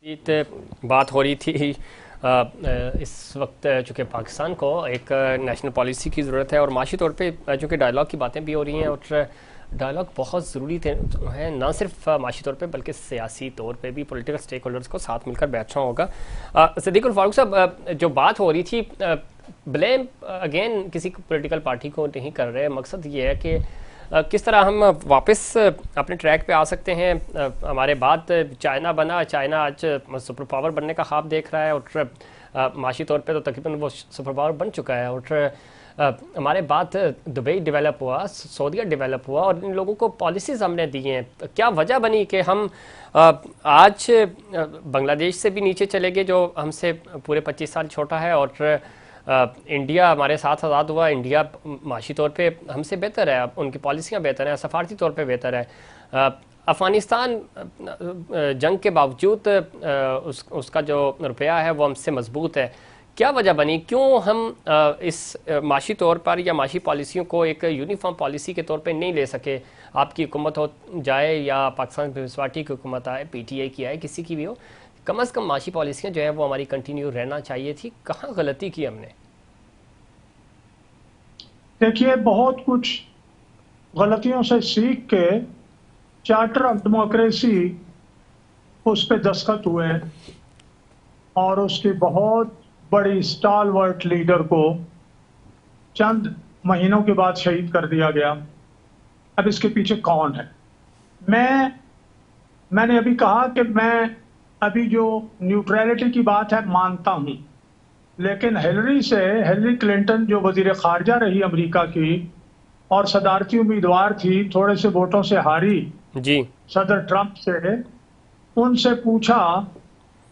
बात हो रही थी इस वक्त चूँकि पाकिस्तान को एक नेशनल पॉलिसी की ज़रूरत है और माशी तौर पे चूँकि डायलॉग की बातें भी हो रही हैं और डायलॉग बहुत ज़रूरी है, ना सिर्फ माशी तौर पे बल्कि सियासी तौर पे भी पॉलिटिकल स्टेक होल्डर्स को साथ मिलकर बैठना होगा। सिद्दीकुल फारूक साहब, जो बात हो रही थी, ब्लेम अगेन किसी पॉलिटिकल पार्टी को नहीं कर रहे, मकसद ये है कि किस तरह हम वापस अपने ट्रैक पे आ सकते हैं। हमारे बाद चाइना बना, चाइना आज सुपर पावर बनने का ख्वाब देख रहा है और माशी तौर पे तो तकरीबन वो सुपर पावर बन चुका है और हमारे बाद दुबई डेवलप हुआ, सऊदीया डेवलप हुआ और इन लोगों को पॉलिसीज़ हमने दी हैं। तो क्या वजह बनी कि हम आज बांग्लादेश से भी नीचे चले गए जो हमसे पूरे 25 साल छोटा है और इंडिया हमारे साथ आज़ाद हुआ, इंडिया माशी तौर पे हमसे बेहतर है, उनकी पॉलिसियाँ बेहतर हैं, सफारती तौर पे बेहतर है। अफ़गानिस्तान जंग के बावजूद उसका जो रुपया है वो हमसे मजबूत है। क्या वजह बनी, क्यों हम इस माशी तौर पर या माशी पॉलिसियों को एक यूनिफॉर्म पॉलिसी के तौर पे नहीं ले सके? आपकी हुकूमत हो जाए या पाकिस्तान पीपल्स पार्टी की हुकूमत आए, PTI की आए, किसी की भी हो, कम अज़ कम माशी पॉलिसियाँ जो हैं वो हमारी कंटिन्यू रहना चाहिए थी। कहाँ गलती की हमने? देखिए, बहुत कुछ गलतियों से सीख के चार्टर ऑफ डेमोक्रेसी उस पर दस्तखत हुए और उसकी बहुत बड़ी स्टालवर्ट लीडर को चंद महीनों के बाद शहीद कर दिया गया। अब इसके पीछे कौन है? मैंने अभी कहा कि मैं अभी जो न्यूट्रलिटी की बात है मानता हूं, लेकिन हिलरी क्लिंटन जो वजीर खारजा रही अमेरिका की और सदारती उम्मीदवार थी, थोड़े से वोटों से हारी जी सदर ट्रंप से, उनसे पूछा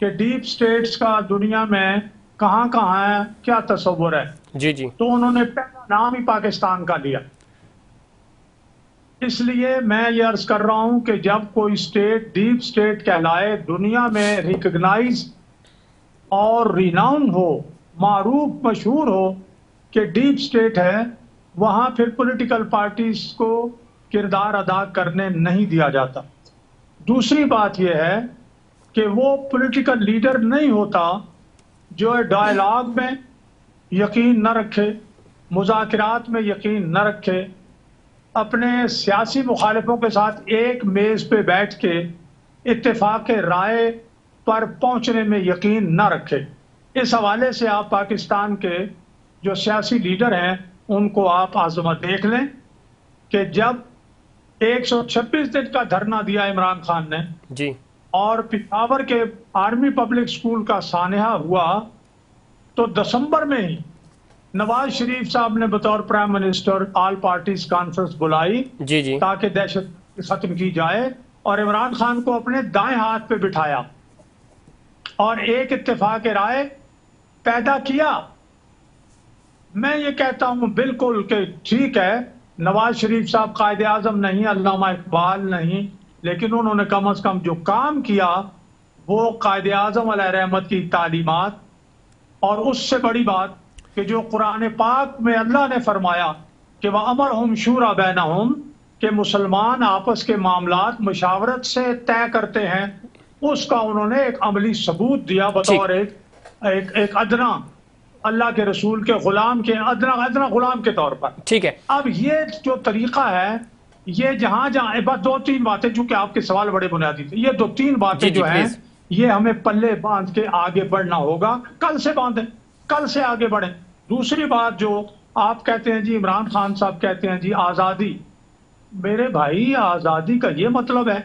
कि डीप स्टेट्स का दुनिया में कहां कहां है, क्या तस्वुर है। जी जी तो उन्होंने पहला नाम ही पाकिस्तान का लिया। इसलिए मैं ये अर्ज कर रहा हूं कि जब कोई स्टेट डीप स्टेट कहलाए, दुनिया में रिकग्नाइज और रिनाउन हो, मारूफ मशहूर हो कि डीप स्टेट है, वहां फिर पॉलिटिकल पार्टीज को किरदार अदा करने नहीं दिया जाता। दूसरी बात यह है कि वो पॉलिटिकल लीडर नहीं होता जो डायलॉग में यकीन न रखे, मुज़ाकरात में यकीन न रखे, अपने सियासी मुखालिफों के साथ एक मेज पे बैठ के इत्तेफाक राय पर पहुंचने में यकीन न रखे। इस हवाले से आप पाकिस्तान के जो सियासी लीडर हैं उनको आप आजमा देख लें कि जब 126 दिन का धरना दिया इमरान खान ने जी और पिशावर के आर्मी पब्लिक स्कूल का सानहा हुआ, तो दिसंबर में ही नवाज शरीफ साहब ने बतौर prime minister all parties conference बुलाई जी जी ताकि दहशत खत्म की जाए और इमरान खान को अपने दाएं हाथ पे बिठाया और एक इत्तेफाक राय पैदा किया। मैं ये कहता हूं बिल्कुल कि ठीक है, नवाज शरीफ साहब कायद आजम नहीं, अल्लामा इकबाल नहीं, लेकिन उन्होंने कम अज कम जो काम किया वो कायद आजम अलैहि रहमत की तालीमात, और उससे बड़ी बात कि जो कुरान पाक में अल्लाह ने फरमाया कि वह अमरहुम शूरा बैनहुम, के मुसलमान आपस के मामलात मशावरत से तय करते हैं, उसका उन्होंने एक अमली सबूत दिया बतौर एक अदना अल्लाह के रसूल के गुलाम के अदना गुलाम के तौर पर। ठीक है। अब ये जो तरीका है, ये जहां जहां बस 2-3 बातें, चूंकि आपके सवाल बड़े बुनियादी थे, ये 2-3 बातें जो हैं ये हमें पल्ले बांध के आगे बढ़ना होगा। कल से बांधें, कल से आगे बढ़ें। दूसरी बात जो आप कहते हैं जी, इमरान खान साहब कहते हैं जी आजादी, मेरे भाई आजादी का ये मतलब है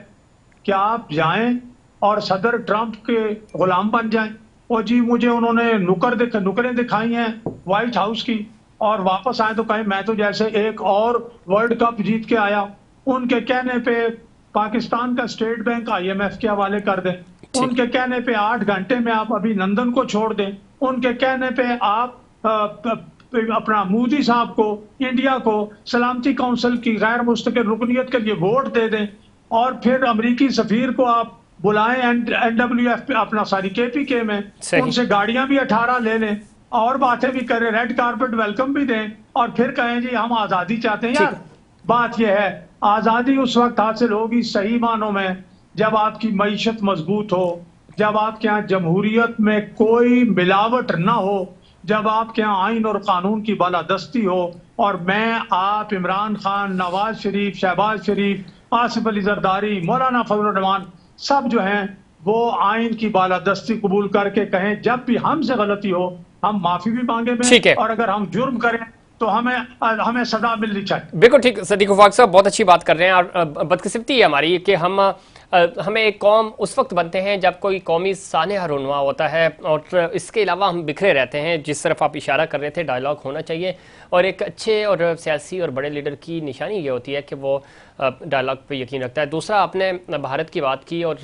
कि आप जाएं और सदर ट्रंप के गुलाम बन जाएं? और जी मुझे उन्होंने नुकरें दिखाई हैं व्हाइट हाउस की और वापस आए तो कहें मैं तो जैसे एक और वर्ल्ड कप जीत के आया। उनके कहने पे पाकिस्तान का स्टेट बैंक IMF के हवाले कर दें, उनके कहने पे 8 घंटे में आप अभिनंदन को छोड़ दें, उनके कहने पे आप अपना मोदी साहब को, इंडिया को सलामती काउंसिल की गैर मुस्तकिल रुकनियत के लिए वोट दे दें और फिर अमरीकी सफीर को आप बुलाएं NWF अपना सारी KPK में, उनसे गाड़ियां भी 18 ले लें और बातें भी करें, रेड कारपेट वेलकम भी दें और फिर कहें जी हम आजादी चाहते हैं। यार बात यह है, आजादी उस वक्त हासिल होगी सही मानों में जब आपकी मईशत मजबूत हो, जब आपके यहाँ जमहूरियत में कोई मिलावट ना हो, जब आपके यहाँ आइन और कानून की बालादस्ती हो, और मैं, आप, इमरान खान, नवाज शरीफ, शहबाज शरीफ, आसिफ अली जरदारी, मौलाना फजल रहमान, सब जो हैं वो आइन की बालादस्ती कबूल करके कहें जब भी हमसे गलती हो हम माफी भी मांगे में, और अगर हम जुर्म करें तो हमें सजा मिलनी चाहिए। बिल्कुल ठीक सदीक वफाक साहब, बहुत अच्छी बात कर रहे हैं। और बदकिस्मती है हमारी कि हमें एक कौम उस वक्त बनते हैं जब कोई कौमी सानहा रुनवा होता है, और इसके अलावा हम बिखरे रहते हैं। जिस तरफ आप इशारा कर रहे थे, डायलॉग होना चाहिए, और एक अच्छे और सियासी और बड़े लीडर की निशानी ये होती है कि वो डायलॉग पे यकीन रखता है। दूसरा, आपने भारत की बात की और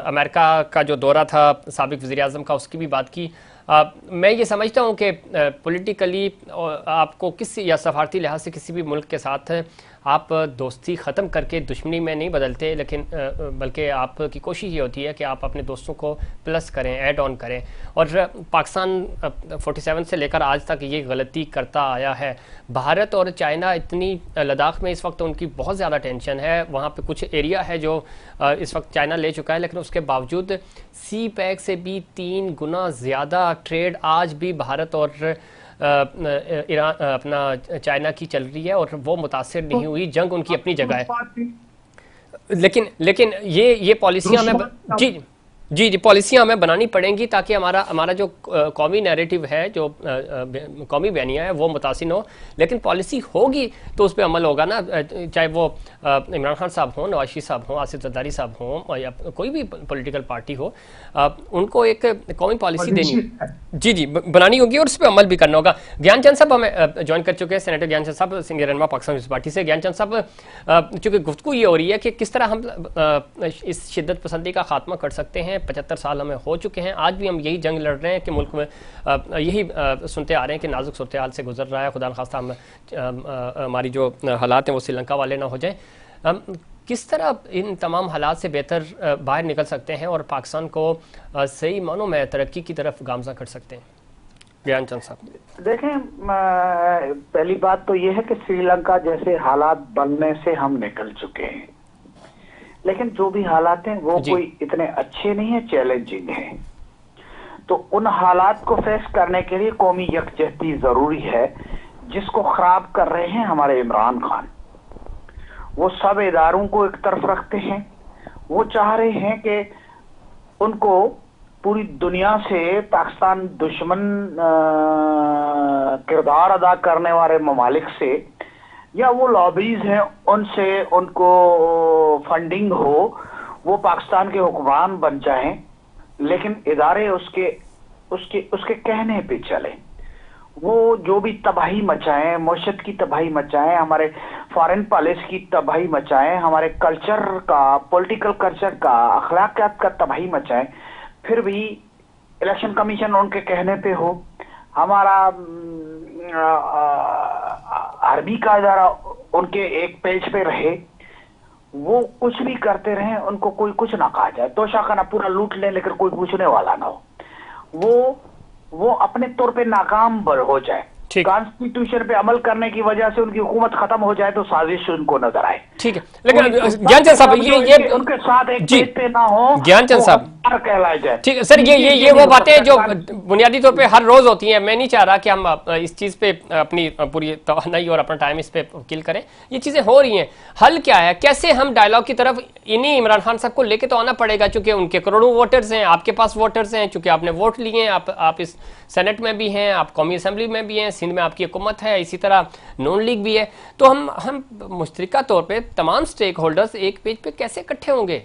अमेरिका का जो दौरा था साबिक वज़ीर आज़म का, उसकी भी बात की। मैं ये समझता हूँ कि पॉलिटिकली आपको किसी या सफारती लिहाज से किसी भी मुल्क के साथ आप दोस्ती ख़त्म करके दुश्मनी में नहीं बदलते, लेकिन बल्कि आपकी कोशिश ये होती है कि आप अपने दोस्तों को प्लस करें, ऐड ऑन करें। और पाकिस्तान 47 से लेकर आज तक ये गलती करता आया है। भारत और चाइना इतनी, लद्दाख में इस वक्त उनकी बहुत ज़्यादा टेंशन है, वहाँ पे कुछ एरिया है जो इस वक्त चाइना ले चुका है, लेकिन उसके बावजूद सी पैक से भी 3 गुना ज़्यादा ट्रेड आज भी भारत और ईरान अपना चाइना की चल रही है, और वो मुतासिर नहीं हुई। जंग उनकी अपनी जगह है, लेकिन ये पॉलिसियां हमें जी पॉलिसियां हमें बनानी पड़ेंगी ताकि हमारा जो कौमी नैरेटिव है, जो कौमी बयानिया है, वो मुतासिर हो। लेकिन पॉलिसी होगी तो उस पर अमल होगा ना, चाहे वो इमरान खान साहब हों, नवाज शरीफ साहब हों, आसिफ जरदारी साहब हों, या कोई भी पॉलिटिकल पार्टी हो, उनको एक कौमी पॉलिसी देनी जी बनानी होगी, और उस पर अमल भी करना होगा। ज्ञानचंद साहब हमें ज्वाइन कर चुके हैं, सेनेटर ज्ञानचंद साहब, सिंगर रहनुमा पाकिस्तान पीपल्स पार्टी से। ज्ञानचंद साहब, चूँकि गुफ्तगू ये हो रही है कि किस तरह हम इस शिद्दत पसंदी का खात्मा कर सकते हैं। 75 साल हमें हो चुके हैं, आज भी हम यही जंग लड़ रहे हैं कि मुल्क में यही सुनते आ रहे हैं कि नाजुक सूरत हाल से गुजर रहा है। खुदा न खास्ता हमारी जो हालात हैं वो श्रीलंका वाले ना हो जाए। किस तरह इन तमाम हालात से बेहतर बाहर निकल सकते हैं और पाकिस्तान को सही मानों में तरक्की की तरफ गामजा कर सकते हैं? ज्ञानचंद साहब देखें, पहली बात तो ये है कि श्रीलंका जैसे हालात बनने से हम निकल चुके हैं, लेकिन जो भी हालात हैं वो कोई इतने अच्छे नहीं है, चैलेंजिंग है। तो उन हालात को फेस करने के लिए कौमी यकजहती जरूरी है, जिसको खराब कर रहे हैं हमारे इमरान खान। वो सब इदारों को एक तरफ रखते हैं, वो चाह रहे हैं कि उनको पूरी दुनिया से पाकिस्तान दुश्मन किरदार अदा करने वाले ममालिक से, या वो लॉबीज हैं उनसे उनको फंडिंग हो, वो पाकिस्तान के हुक्मरान बन जाएं, लेकिन इदारे उसके कहने पे चले। वो जो भी तबाही मचाएं, मशत की तबाही मचाएं, हमारे फॉरेन पॉलिसी की तबाही मचाएं, हमारे कल्चर का, पॉलिटिकल कल्चर का, अखलाकियात का तबाही मचाएं, फिर भी इलेक्शन कमीशन उनके कहने पे हो, हमारा आर्मी का इदारा उनके एक पेज पे रहे, वो कुछ भी करते रहे, उनको कोई कुछ ना कहा जाए, तो शाखाना पूरा लूट ले लेकर कोई पूछने वाला ना हो, वो अपने तौर पे नाकाम हो जाए, कॉन्स्टिट्यूशन पे अमल करने की वजह से उनकी हुकूमत खत्म हो जाए तो साजिश उनको नजर आए। ठीक है, लेकिन ज्ञानचंद साहब ये उनके साथ एक पेज पे ना हो, ज्ञानचंद साहब कहलाया जाए। ठीक है सर, ये वो बातें जो बुनियादी तौर पे हर रोज होती हैं। मैं नहीं चाह रहा कि हम इस चीज पे अपनी पूरी तवानाई और अपना टाइम इस पे किल करें। ये चीजें हो रही हैं, हल क्या है? कैसे हम डायलॉग की तरफ इन्हीं इमरान खान साहब को लेके तो आना पड़ेगा, चूंकि उनके करोड़ों वोटर्स हैं, आपके पास वोटर्स हैं, चूंकि आपने वोट लिए हैं, आप इस सेनेट में भी हैं, आप कौमी असेंबली में भी हैं, सिंध में आपकी हुकूमत है, इसी तरह नॉन लीग भी है। तो हम मुश्तरका तौर पे तमाम स्टेक होल्डर्स एक पेज पे कैसे इकट्ठे होंगे,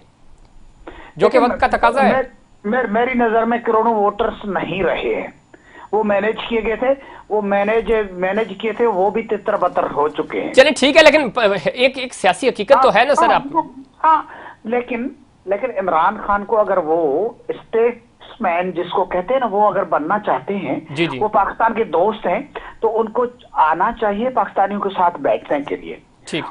जो कि वक्त का तकाजा है? मेरी नजर में करोड़ों वोटर्स नहीं रहे हैं, वो मैनेज किए गए थे, वो मैनेज किए थे, वो भी तितर बतर हो चुके हैं। चलिए ठीक है, लेकिन एक सियासी हकीकत तो है ना सर। आप लेकिन इमरान खान को अगर वो स्टेट्समैन जिसको कहते हैं ना, वो अगर बनना चाहते हैं, जी। वो पाकिस्तान के दोस्त हैं, तो उनको आना चाहिए पाकिस्तानियों के साथ बैठने के लिए।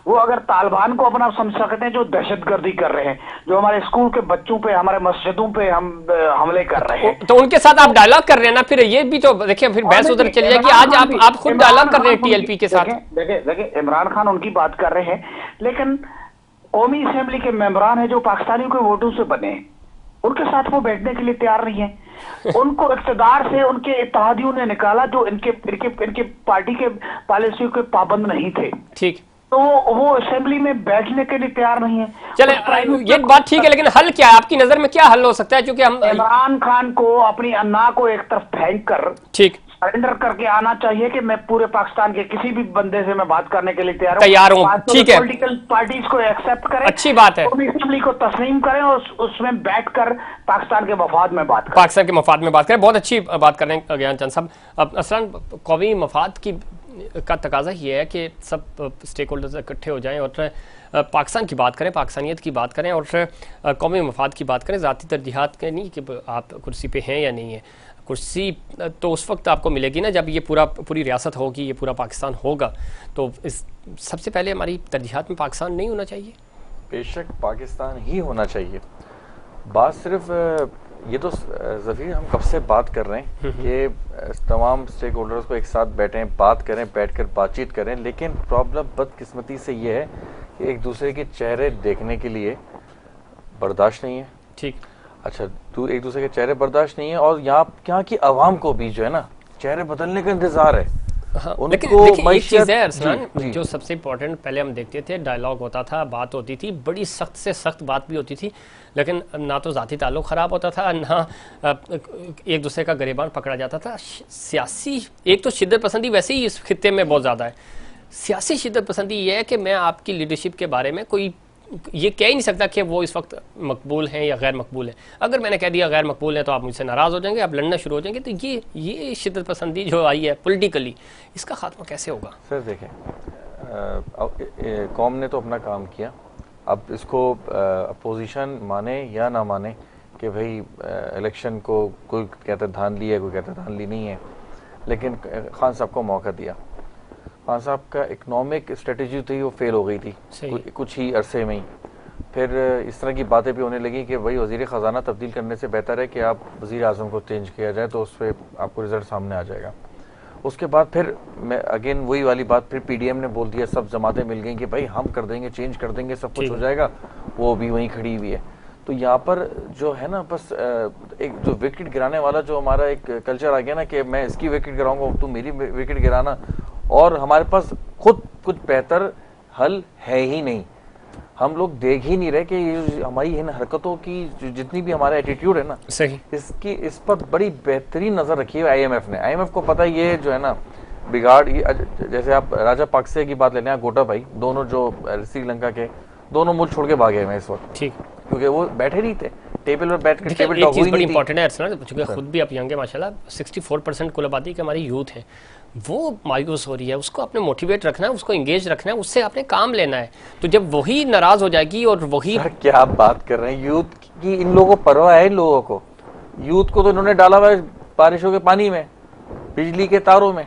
वो अगर तालिबान को अपना समझ सकते हैं जो दहशतगर्दी कर रहे हैं, जो हमारे स्कूल के बच्चों पे, हमारे मस्जिदों पे हम हमले कर रहे हैं, तो उनके साथ आप डायलॉग कर रहे हैं ना। फिर ये भी तो देखिए, फिर बहस उधर चली जाएगी। आज आप खुद डायलॉग कर रहे हैं टीएलपी के साथ। देखिए इमरान खान उनकी बात कर रहे हैं, लेकिन कौमी असेंबली के मेंबरान है जो पाकिस्तानियों के वोटों से बने, उनके साथ वो बैठने के लिए तैयार नहीं है। उनको इक़्तिदार से उनके इत्तेहादियों ने निकाला जो इनके पार्टी के पॉलिसियों के पाबंद नहीं थे। ठीक, तो वो असेंबली में बैठने के लिए तैयार नहीं है। चले ये बात ठीक है, लेकिन हल क्या है आपकी नजर में, क्या हल हो सकता है? क्योंकि हम इमरान खान को अपनी अन्ना को एक तरफ फेंक कर ठीक सरेंडर करके आना चाहिए कि मैं पूरे पाकिस्तान के किसी भी बंदे से मैं बात करने के लिए तैयार हूं। ठीक है, पॉलिटिकल पार्टीज को एक्सेप्ट करें, अच्छी बात है, असेंबली को तस्लीम करें और उसमें बैठकर पाकिस्तान के मफाद में बात करें, पाकिस्तान के मफाद में बात करें। बहुत अच्छी बात कर रहे हैं ज्ञानचंद साहब। अब असलन कौमी मफाद की का तकाजा ये है कि सब स्टेक होल्डर्स इकट्ठे हो जाएं और पाकिस्तान की बात करें, पाकिस्तानियत की बात करें और कौमी मफाद की बात करें। ज़ाती तरजीहात के नहीं कि आप कुर्सी पे हैं या नहीं है। कुर्सी तो उस वक्त आपको मिलेगी ना जब ये पूरी रियासत होगी, ये पूरा पाकिस्तान होगा। तो इस सबसे पहले हमारी तरजीहात में पाकिस्तान नहीं होना चाहिए। बेशक पाकिस्तान ही होना चाहिए। बात सिर्फ ये तो ज़फ़ीर हम कब से बात कर रहे हैं कि तमाम स्टेक होल्डर्स को एक साथ बैठें, बात करें, बैठकर बातचीत करें, लेकिन प्रॉब्लम बदकिस्मती से ये है कि एक दूसरे के चेहरे देखने के लिए बर्दाश्त नहीं है। ठीक, अच्छा, तू एक दूसरे के चेहरे बर्दाश्त नहीं है और यहाँ की आवाम को भी जो है ना चेहरे बदलने का इंतजार है। हाँ, लेकिन देखिए एक चीज़ है अरसलान, जो सबसे इम्पोर्टेंट पहले हम देखते थे डायलॉग होता था, बात होती थी, बड़ी सख्त से सख्त बात भी होती थी, लेकिन ना तो ज़ाती ताल्लुक़ ख़राब होता था, ना एक दूसरे का गिरेबान पकड़ा जाता था। सियासी एक तो शिद्दत पसंदी वैसे ही इस खित्ते में बहुत ज़्यादा है। सियासी शिद्दत पसंदी ये है कि मैं आपकी लीडरशिप के बारे में कोई ये कह ही नहीं सकता कि वो इस वक्त मकबूल हैं या गैर मकबूल हैं। अगर मैंने कह दिया गैर मकबूल हैं तो आप मुझसे नाराज़ हो जाएंगे, आप लड़ना शुरू हो जाएंगे। तो ये शिद्दत पसंदी जो आई है पॉलिटिकली, इसका खात्मा कैसे होगा? सर देखें, कौम ने तो अपना काम किया, अब इसको अपोजिशन माने या ना माने कि भाई इलेक्शन को कोई कहता धांधली है, कोई कहता धांधली नहीं है, लेकिन खान साहब को मौका दिया। खान साहब का इकनॉमिक स्ट्रेटजी थी वो फेल हो गई थी कुछ ही अरसे में ही। फिर इस तरह की बातें भी होने लगी कि भाई वज़ीर ख़जाना तब्दील करने से बेहतर है कि आप वज़ीर आज़म को चेंज किया जाए, तो उस पर आपको रिजल्ट सामने आ जाएगा। उसके बाद फिर मैं अगेन वही वाली बात, फिर पीडीएम ने बोल दिया, सब जमातें मिल गई कि भाई हम कर देंगे, चेंज कर देंगे, सब कुछ हो जाएगा। वो भी वहीं खड़ी हुई है। तो यहाँ पर जो है ना, बस एक जो विकेट गिराने वाला जो हमारा एक कल्चर आ गया ना कि मैं इसकी विकेट गिराऊंगा, तू मेरी विकेट गिराना, और हमारे पास खुद कुछ बेहतर हल है ही नहीं। हम लोग देख ही नहीं रहे कि ये हमारी इन हरकतों की जितनी भी हमारा एटीट्यूड है ना, सही, इस पर बड़ी बेहतरीन नजर रखी है आईएमएफ ने। आईएमएफ को पता है ये जो है ना बिगाड़, ये जैसे आप राजा पाकसे की बात ले लें, गोटा भाई दोनों जो श्रीलंका के, दोनों मुल्क छोड़ के भागे हैं इस वक्त, ठीक, क्योंकि वो बैठे नहीं थे टेबल पर बैठ कर। टेबल टॉक बड़ी इंपॉर्टेंट है अरसलान, क्योंकि खुद भी आप यंग है माशाल्लाह, 64% कुल आबादी के हमारी यूथ है, वो मायूस हो रही है। उसको आपने मोटिवेट रखना है, उसको इंगेज रखना है, उससे आपने काम लेना है। तो जब वही नाराज हो जाएगी और वही क्या आप बात कर रहे हैं, यूथ की इन लोगों को परवाह है? इन लोगों को, यूथ को तो इन्होंने डाला हुआ है बारिशों के पानी में, बिजली के तारों में,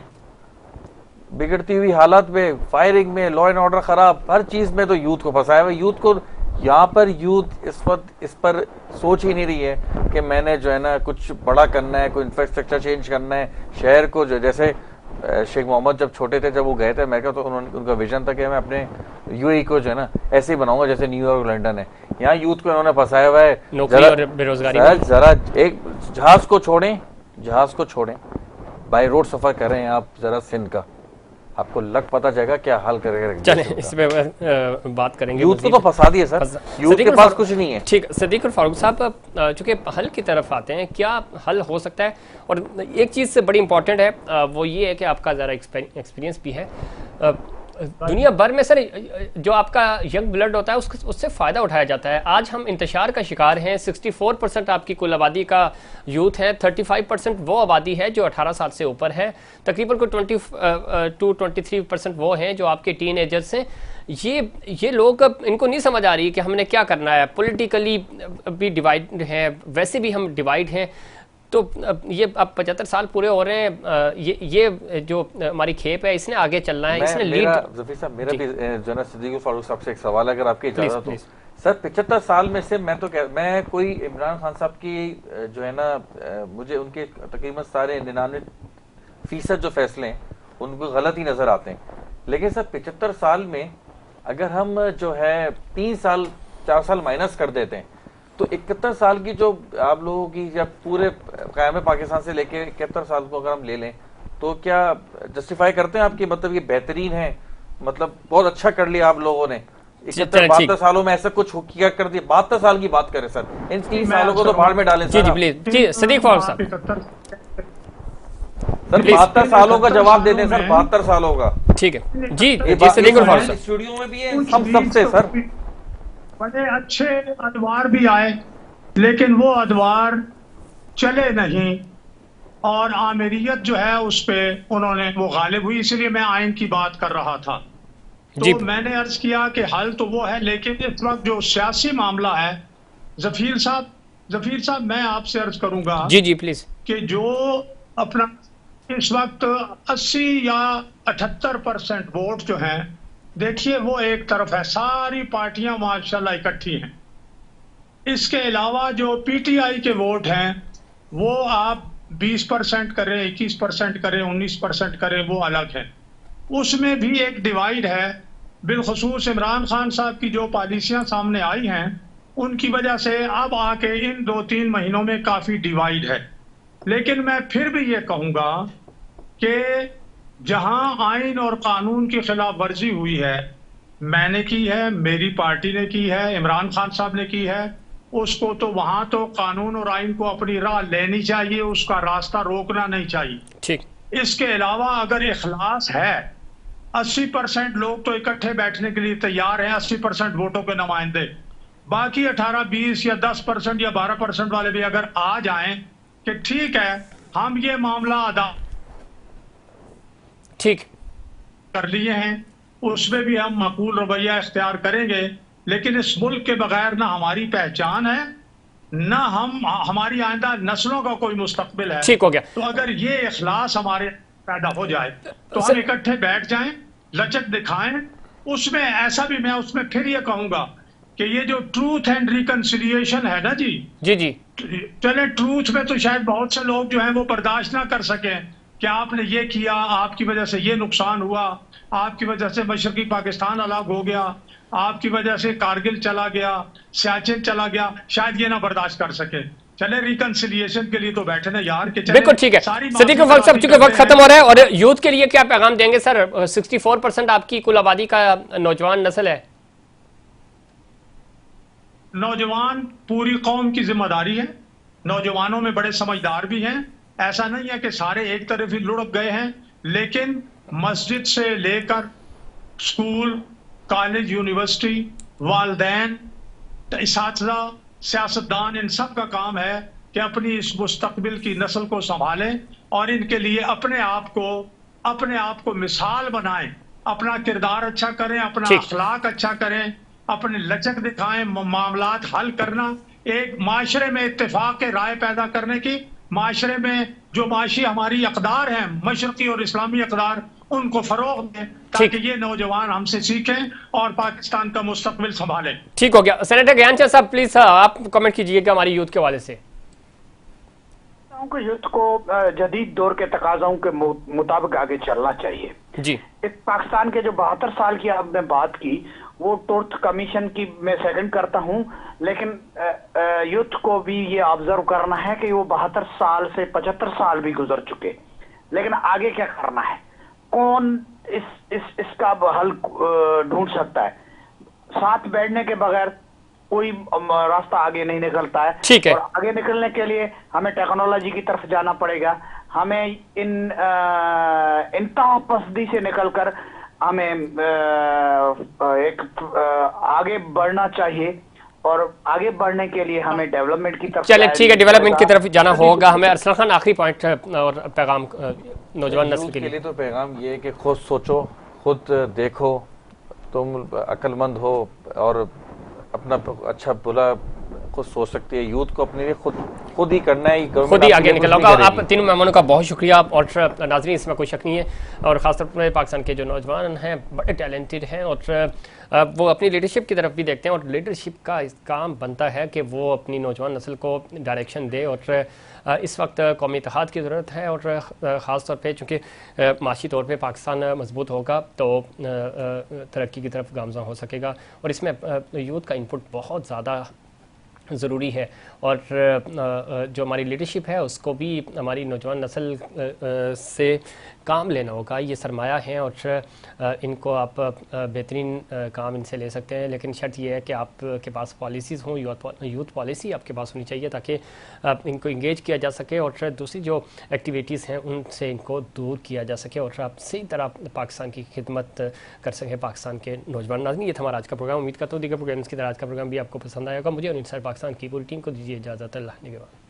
बिगड़ती हुई हालात में, फायरिंग में, लॉ एंड ऑर्डर खराब, हर चीज में तो यूथ को फंसाया हुआ। यूथ को यहाँ पर यूथ इस वक्त इस पर सोच ही नहीं रही है कि मैंने जो है ना कुछ बड़ा करना है, कोई इंफ्रास्ट्रक्चर चेंज करना है शहर को। जो जैसे शेख मोहम्मद जब छोटे थे, जब वो गए थे अमेरिका, तो उनका विजन था कि मैं अपने यूएई को जो है ना ऐसे ही बनाऊंगा जैसे न्यूयॉर्क लंदन है। यहाँ यूथ को इन्होंने फंसाया हुआ है नौकरी और बेरोजगारी। जरा एक जहाज को छोड़ें, बाय रोड सफर करें आप जरा सिंध का, आपको लग पता जाएगा क्या हाल करेगा। चलें इस पे बात करेंगे। यूथ को तो फंसा दिए सर, यूथ के पास कुछ नहीं है। ठीक, सदीक और फारूक साहब चूंकि हल की तरफ आते हैं, क्या हल हो सकता है? और एक चीज़ से बड़ी इंपॉर्टेंट है, वो ये है कि आपका ज़रा एक्सपीरियंस भी है दुनिया भर में सर, जो आपका यंग ब्लड होता है उससे फ़ायदा उठाया जाता है। आज हम इंतशार का शिकार हैं। 64% आपकी कुल आबादी का यूथ है, 35% वो आबादी है जो 18 साल से ऊपर है, तकरीबन को 22-23% वो हैं जो आपके टीन एजर्स हैं। ये लोग इनको नहीं समझ आ रही कि हमने क्या करना है। पॉलिटिकली भी डिवाइड है, वैसे भी हम डिवाइड हैं। तो ये अब 75 साल पूरे हो रहे हैं, ये जो हमारी खेप है इसने आगे चलना है, इसने लीड। ज़फ़ीर साहब, मेरा भी जनरल सिद्दीक़ फारूक साहब से एक सवाल है, अगर आपकी इजाज़त हो। सर 75 साल में से मैं कोई इमरान खान साहब की जो है ना, मुझे उनके तकरीबन सारे 99% जो फैसले हैं उनको गलत ही नज़र आते हैं। लेकिन सर 75 साल में अगर हम जो है 3 साल 4 साल माइनस कर देते हैं तो 71 साल की जो आप लोगों की जब पूरे क़याम पाकिस्तान से लेके 71 साल को अगर हम ले लें तो क्या जस्टिफाई करते हैं आपकी, मतलब ये बेहतरीन है, मतलब बहुत अच्छा कर लिया आप लोगों ने 72 सालों में ऐसा कुछ किया कर दिया? 72 साल की बात करें सर, इन 30 सालों को तो भाड़ में डालें जी जी प्लीज जी सदीक फॉल साहब सर 72 सालों का जवाब दे दें सर, 72 सालों का। ठीक है जी जी सदीक फॉल साहब स्टूडियो में भी है हम सबसे सर, बड़े अच्छे अदवार भी आए लेकिन वो अदवार चले नहीं और आमिरियत जो है उस पे उन्होंने वो गालिब हुई, इसलिए मैं आइन की बात कर रहा था। तो मैंने अर्ज किया कि हल तो वो है, लेकिन इस वक्त जो सियासी मामला है, जफीर साहब मैं आपसे अर्ज करूंगा जी जी प्लीज कि जो अपना इस वक्त 80 या 78% वोट जो हैं, देखिए वो एक तरफ है, सारी पार्टियां माशाल्लाह इकट्ठी हैं। इसके अलावा जो पीटीआई के वोट हैं वो आप 20% करें, 21% करें, 19% करें, वो अलग है। उसमें भी एक डिवाइड है, बिलखुसूस इमरान खान साहब की जो पॉलिसियां सामने आई हैं उनकी वजह से अब आके इन 2-3 महीनों में काफी डिवाइड है। लेकिन मैं फिर भी ये कहूंगा कि जहां आइन और कानून की खिलाफ वर्जी हुई है, मैंने की है, मेरी पार्टी ने की है, इमरान खान साहब ने की है, उसको तो वहां तो कानून और आइन को अपनी राह लेनी चाहिए, उसका रास्ता रोकना नहीं चाहिए। ठीक। इसके अलावा अगर इखलास है, 80% लोग तो इकट्ठे बैठने के लिए तैयार हैं, 80% वोटों के नुमाइंदे, बाकी 18, 20 या 10% या 12% वाले भी अगर आ जाएं कि ठीक है हम ये मामला अदा ठीक कर लिए हैं, उसमें भी हम माकूल रवैया इख्तियार करेंगे, लेकिन इस मुल्क के बगैर ना हमारी पहचान है, ना हमारी आइंदा नस्लों का कोई मुस्तकबिल है। ठीक हो गया। तो अगर ये इखलास हमारे पैदा हो जाए तो हम इकट्ठे बैठ जाएं, लचक दिखाएं। उसमें ऐसा भी मैं उसमें फिर ये कहूंगा कि ये जो ट्रूथ एंड रिकंसिलिएशन है ना जी जी चले, ट्रूथ में तो शायद बहुत से लोग जो हैं वो बर्दाश्त ना कर सकें कि आपने ये किया, आपकी वजह से ये नुकसान हुआ, आपकी वजह से मशरकी पाकिस्तान अलग हो गया, आपकी वजह से कारगिल चला गया, सियाचिन चला गया, शायद ये ना बर्दाश्त कर सके। चले रिकंसिलिएशन के लिए तो बैठे ना यार के, बिल्कुल ठीक है। सदीक फॉल साहब चूंकि वक्त खत्म हो रहा है, और यूथ के लिए क्या पैगाम देंगे सर? 64% आपकी कुल आबादी का नौजवान नस्ल है। नौजवान पूरी कौम की जिम्मेदारी है, नौजवानों में बड़े समझदार भी हैं, ऐसा नहीं है कि सारे एक तरफ ही लुढ़क गए हैं, लेकिन मस्जिद से लेकर स्कूल, कॉलेज, यूनिवर्सिटी, वालदैन, इसातिज़ा, सियासतदान, इन सब का काम है कि अपनी इस मुस्तकबिल की नस्ल को संभालें और इनके लिए अपने आप को मिसाल बनाएं, अपना किरदार अच्छा करें, अपना अखलाक अच्छा करें, अपने लचक दिखाएं, मामलात हल करना, एक माशरे में इत्तेफाक के राय पैदा करने की, माशरे में जो माशी हमारी अकदार हैं, मशरकी और इस्लामी अकदार, उनको फरोग दें ताकि ये नौजवान हमसे सीखें और पाकिस्तान का मुस्तकबिल संभालें। ठीक हो गया। सेनेटर ज्ञानचंद साहब प्लीज आप कमेंट कीजिएगा हमारी यूथ के हवाले से। यूथ को जदीद दौर के तकाज़ों के मुताबिक आगे चलना चाहिए जी। पाकिस्तान के जो 72 साल की आपने बात की, वो टूर्थ कमीशन की मैं सेकंड करता हूं, लेकिन यूथ को भी ये ऑब्जर्व करना है कि वो 72 साल से 75 साल भी गुजर चुके, लेकिन आगे क्या करना है, कौन इसका हल ढूंढ सकता है? साथ बैठने के बगैर कोई रास्ता आगे नहीं निकलता है। ठीक है। और आगे निकलने के लिए हमें टेक्नोलॉजी की तरफ जाना पड़ेगा, हमें इंतहा पसंदी से निकलकर हमें एक आगे बढ़ना चाहिए, और आगे बढ़ने के लिए हमें डेवलपमेंट की तरफ, चले ठीक है, डेवलपमेंट की तरफ जाना होगा हमें। अरसलान खान आखिरी पॉइंट और पैगाम नौजवान नस्ल के लिए। तो पैगाम ये है कि खुद सोचो, खुद देखो, तुम अक्लमंद हो और अपना अच्छा बुरा खुद सोच सकती है। यूथ को अपने लिए खुद ही करना है, खुद ही आगे निकलना होगा। आप तीनों मेहमानों का बहुत शुक्रिया और नाज़रीन, इसमें कोई शक नहीं है, और ख़ासतौर पर पाकिस्तान के जो नौजवान हैं बड़े टैलेंटेड हैं और वो अपनी लीडरशिप की तरफ भी देखते हैं, और लीडरशिप का इस काम बनता है कि वो अपनी नौजवान नस्ल को डायरेक्शन दे। और इस वक्त कौमी इत्तेहाद की ज़रूरत है, और ख़ास तौर पे चूँकि माशी तौर पे पाकिस्तान मजबूत होगा तो तरक्की की तरफ गामज़न हो सकेगा, और इसमें यूथ का इनपुट बहुत ज़्यादा ज़रूरी है। और जो हमारी लीडरशिप है उसको भी हमारी नौजवान नस्ल से काम लेना होगा। ये सरमाया है और इनको आप बेहतरीन काम इनसे ले सकते हैं, लेकिन शर्त यह है कि आपके पास पॉलिसीज़ हों, यूथ पॉलिसी आपके पास होनी चाहिए ताकि इनको इंगेज किया जा सके और दूसरी जो एक्टिविटीज़ हैं उनसे इनको दूर किया जा सके और आप सही तरह पाकिस्तान की खिदमत कर सकें पाकिस्तान के नौजवान। नाज़रीन, ये था हमारा आज का प्रोग्राम। उम्मीद करता हूँ दीगर प्रोग्राम्स की तरह आज का प्रोग्राम भी आपको पसंद आएगा। मुझे और इनसाइड पाकिस्तान की पूरी टीम को दीजिए इजाज़त। अल्लाह ने के बाद।